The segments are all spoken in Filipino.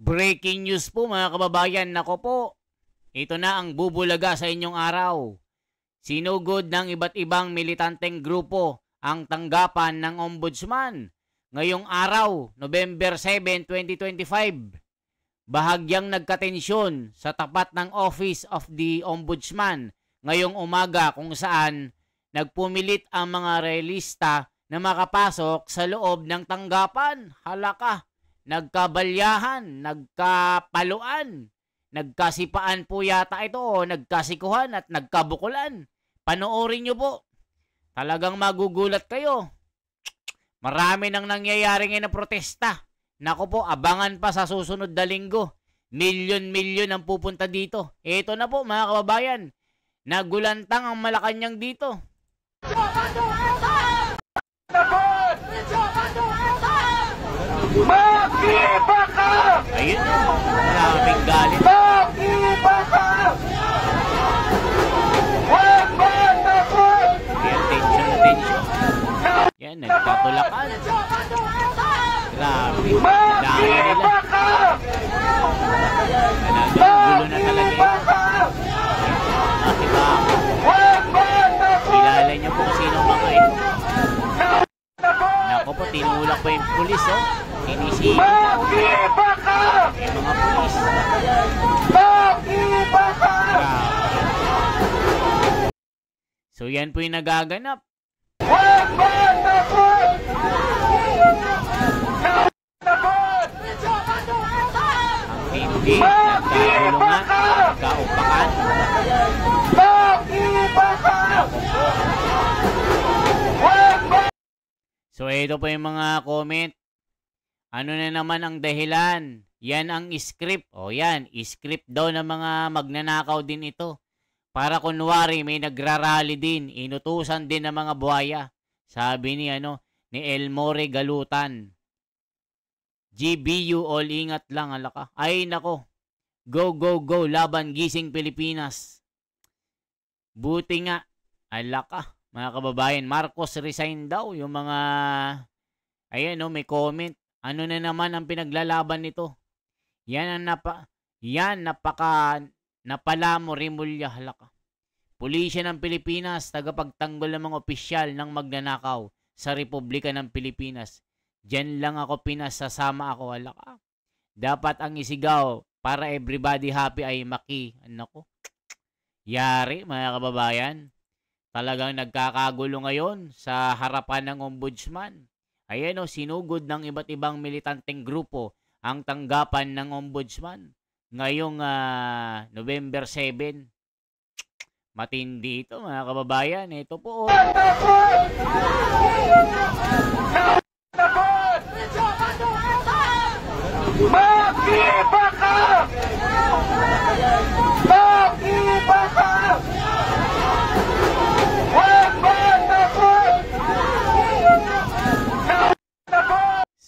Breaking news po mga kababayan, nako po. Ito na ang bubulaga sa inyong araw. Sinugod ng iba't ibang militanteng grupo ang tanggapan ng Ombudsman. Ngayong araw, November 7, 2025, bahagyang nagkatensyon sa tapat ng Office of the Ombudsman ngayong umaga kung saan nagpumilit ang mga realista na makapasok sa loob ng tanggapan. Halaka, nagkabalyahan, nagkapaluan, nagkasipaan po yata ito o nagkasikuhan at nagkabukulan. Panoorin nyo po. Talagang magugulat kayo. Marami nang nangyayari ngayon na protesta. Nako po, abangan pa sa susunod na linggo. Milyon-milyon ang pupunta dito. Ito na po mga kababayan. Nagulantang ang Malacanang dito. Ayun na. Maraming galit. Ayan, tension na tension. Yan, nagkatulakan. Grabe. Dami nila. Talagang gulo na talaga ito. Diba? Kilala nyo po kung sino mga ito. Nako po, tinulak pa yung pulis, oh. Sinisino na, oh. Yung mga pulis. So yan po yung nagaganap. Ang hindi, nagkagulungan, nagkaupakan. So ito po yung mga comment. Ano na naman ang dahilan? Yan ang script. O yan, script daw ng mga magnanakaw din ito. Para kunwari may nagrarally din, inutusan din ng mga buhaya. Sabi ni ni Elmore Galutan. GBU, all ingat lang, alaka. Ay nako. Go, go, go, laban, gising Pilipinas. Buti nga, alaka. Mga kababayan, Marcos resign daw. Yung mga, ayan may comment. Ano na naman ang pinaglalaban nito? Yan ang napala mo Rimulya, halaka. Pulisya ng Pilipinas, tagapagtanggol ng mga opisyal ng magnanakaw sa Republika ng Pilipinas. Diyan lang ako pinasasama ako, halaka. Dapat ang isigaw para everybody happy ay maki. Ano ko? Yari, mga kababayan. Talagang nagkakagulo ngayon sa harapan ng Ombudsman. Ayan sinugod ng iba't ibang militanteng grupo ang tanggapan ng Ombudsman. Ngayong November 7, matindi ito mga kababayan. Ito po.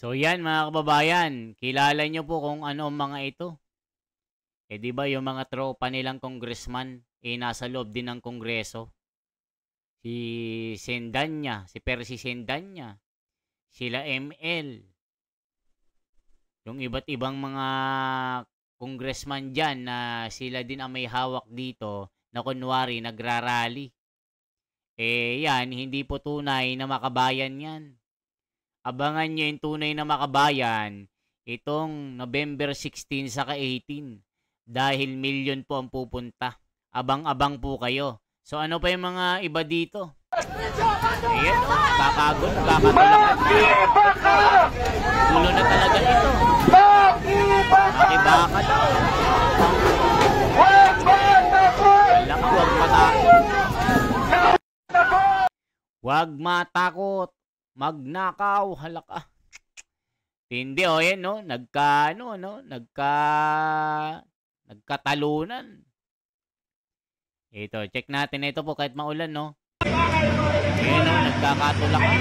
So yan mga kababayan, kilala nyo po kung ano ang mga ito. Di ba yung mga tropa nilang congressman, nasa loob din ng kongreso. Si Sendanya, si Percy Sendanya, sila ML. Yung iba't ibang mga congressman dyan na sila din ang may hawak dito na kunwari nagrarally. Yan, hindi po tunay na makabayan yan. Abangan nyo yung tunay na makabayan itong November 16 saka 18. Dahil milyon po ang pupunta. Abang-abang po kayo. So ano pa yung mga iba dito? Ayan kakagod, kakatulakan na. Gulo na talaga ito. Makibaka daw. Alam, huwag matakot. Huwag matakot. Magnakaw, halaka. Hindi yan nagkatalunan. Ito, check natin ito po kahit maulan, Ayan nagkakatulakan.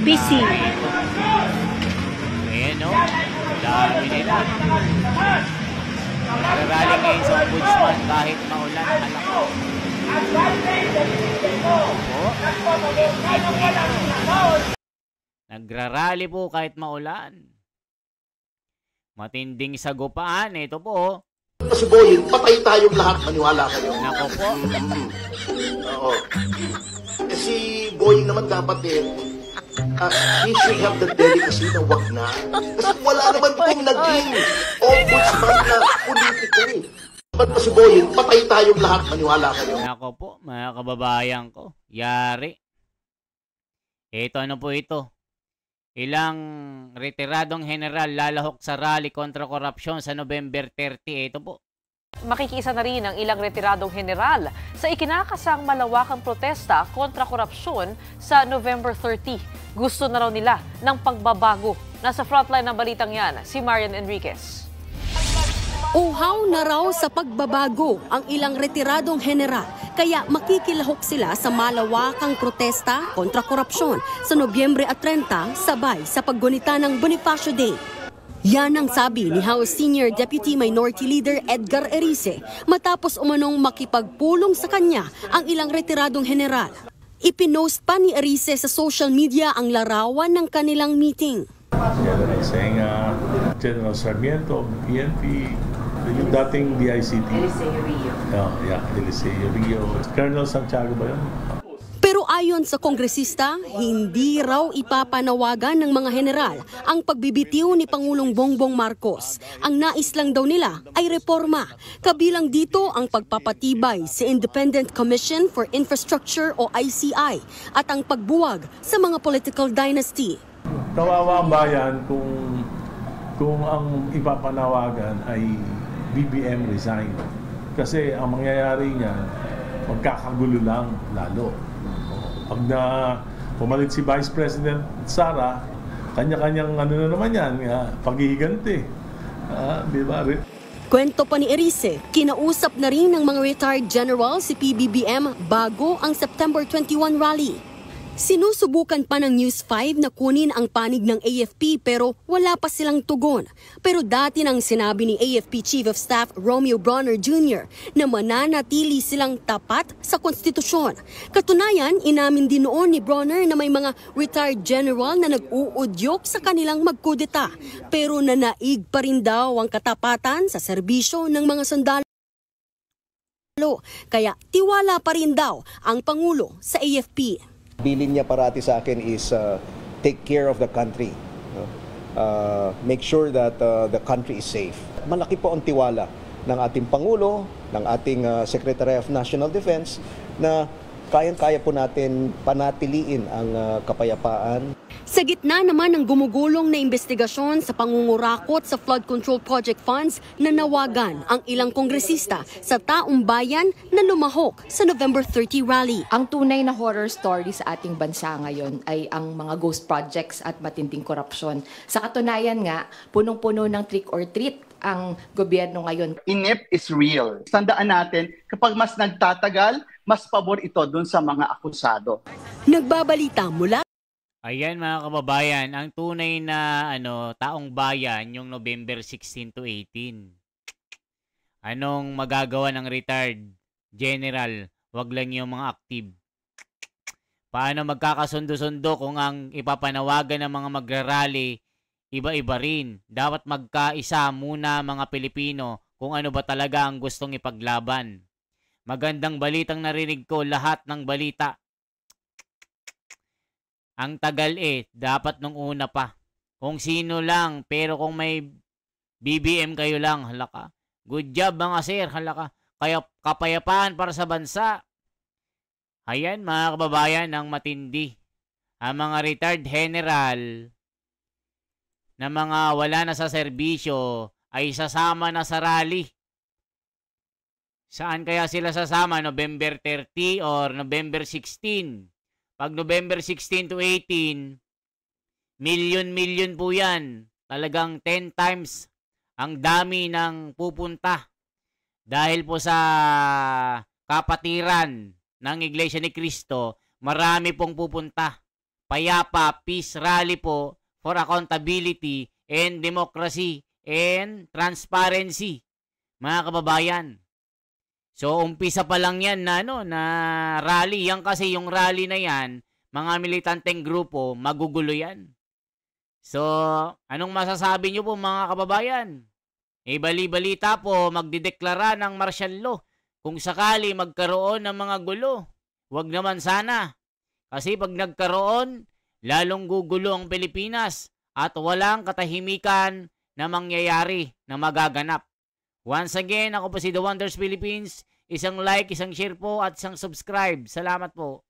Busy. Ayan dami nila. Nagrarally ngayon sa Ombudsman kahit maulan, halaka. Nagrarally po kahit maulan. Matinding sagupaan. Ito po. Si Boying, patay tayong lahat. Maniwala kayo. Nako po. Oo. Si Boying naman dapat he should have the delicacy na wag na. Kasi wala naman pong naging ombudsman na politiko eh. Dapat pa si Boying, patay tayong lahat. Maniwala kayo. Nako po, mga kababayan ko. Yari. Ito ano po ito? Ilang retiradong general lalahok sa rally kontra korupsyon sa November 30. Ito po. Makikisa na rin ang ilang retiradong general sa ikinakasang malawakang protesta kontra korupsyon sa November 30. Gusto na raw nila ng pagbabago. Nasa frontline ng balitang yan, si Marian Enriquez. Uhaw na raw sa pagbabago ang ilang retiradong general, kaya makikilahok sila sa malawakang protesta kontra korupsyon sa Nobyembre 30 sabay sa paggunita ng Bonifacio Day. Yan ang sabi ni House Senior Deputy Minority Leader Edgar Erice matapos umanong makipagpulong sa kanya ang ilang retiradong general. Ipinost pa ni Erice sa social media ang larawan ng kanilang meeting. General Senga, General Sarmiento, PNP, yung dating DICT. Eliseo Rio. Eliseo Rio. Colonel Santiago ba yun? Pero ayon sa kongresista, hindi raw ipapanawagan ng mga general ang pagbibitiw ni Pangulong Bongbong Marcos. Ang nais lang daw nila ay reforma. Kabilang dito ang pagpapatibay sa Independent Commission for Infrastructure o ICI at ang pagbuwag sa mga political dynasty. Kawawa ang bayan kung ang ipapanawagan ay BBM resign. Kasi ang mangyayari niyan, magkakagulo lang lalo. Pag pumalit si Vice President Sara, kanya-kanyang ano na naman yan, paghihiganti. Di ba? Kwento pa ni Erice, kinausap na rin ng mga retired general si PBBM bago ang September 21 rally. Sinusubukan pa ng News 5 na kunin ang panig ng AFP pero wala pa silang tugon. Pero dati nang sinabi ni AFP Chief of Staff Romeo Bronner Jr. na mananatili silang tapat sa konstitusyon. Katunayan, inamin din noon ni Bronner na may mga retired general na nag-uudyok sa kanilang magkudeta. Pero nanaig pa rin daw ang katapatan sa serbisyo ng mga sundalo. Kaya tiwala pa rin daw ang Pangulo sa AFP. Bilin niya parati sa akin is take care of the country. Make sure that the country is safe. Malaki po ang tiwala ng ating Pangulo, ng ating Secretary of National Defense na kayang-kaya po natin panatiliin ang kapayapaan. Sa gitna naman ng gumugulong na investigasyon sa pangungurakot sa flood control project funds, nanawagan ang ilang kongresista sa taong bayan na lumahok sa November 30 rally. Ang tunay na horror story sa ating bansa ngayon ay ang mga ghost projects at matinding korupsyon. Sa katunayan nga, punong-puno ng trick or treat ang gobyerno ngayon. INEP is real. Tandaan natin, kapag mas nagtatagal, mas pabor ito dun sa mga akusado. Nagbabalita mula. Ayan mga kababayan, ang tunay na taong bayan yung November 16 to 18. Anong magagawa ng retired general? Wag lang yung mga active. Paano magkakasundo-sundo kung ang ipapanawagan ng mga magrarally iba-iba rin? Dapat magkaisa muna mga Pilipino kung ano ba talaga ang gustong ipaglaban. Magandang balitang narinig ko, lahat ng balita. Ang tagal dapat nung una pa. Kung sino lang, pero kung may BBM kayo lang, halaka. Good job mga sir, halaka. Kaya kapayapaan para sa bansa. Ayan mga kababayan, ang matindi. Ang mga retired general na mga wala na sa serbisyo ay sasama na sa rally. Saan kaya sila sasama? November 30 or November 16? Pag November 16 to 18, million po yan. Talagang 10 times ang dami ng pupunta. Dahil po sa kapatiran ng Iglesia ni Cristo, marami pong pupunta. Payapa, peace rally po for accountability and democracy and transparency. Mga kababayan. So, umpisa pa lang yan na rally. Yan kasi yung rally na yan, mga militanteng grupo, magugulo yan. So, anong masasabi nyo po mga kababayan? Bali-balita po, magdideklara ng martial law kung sakali magkaroon ng mga gulo. Huwag naman sana. Kasi pag nagkaroon, lalong gugulo ang Pilipinas at walang katahimikan na mangyayari na magaganap. Once again, ako po si The Wonders Philippines. Isang like, isang share po at isang subscribe. Salamat po.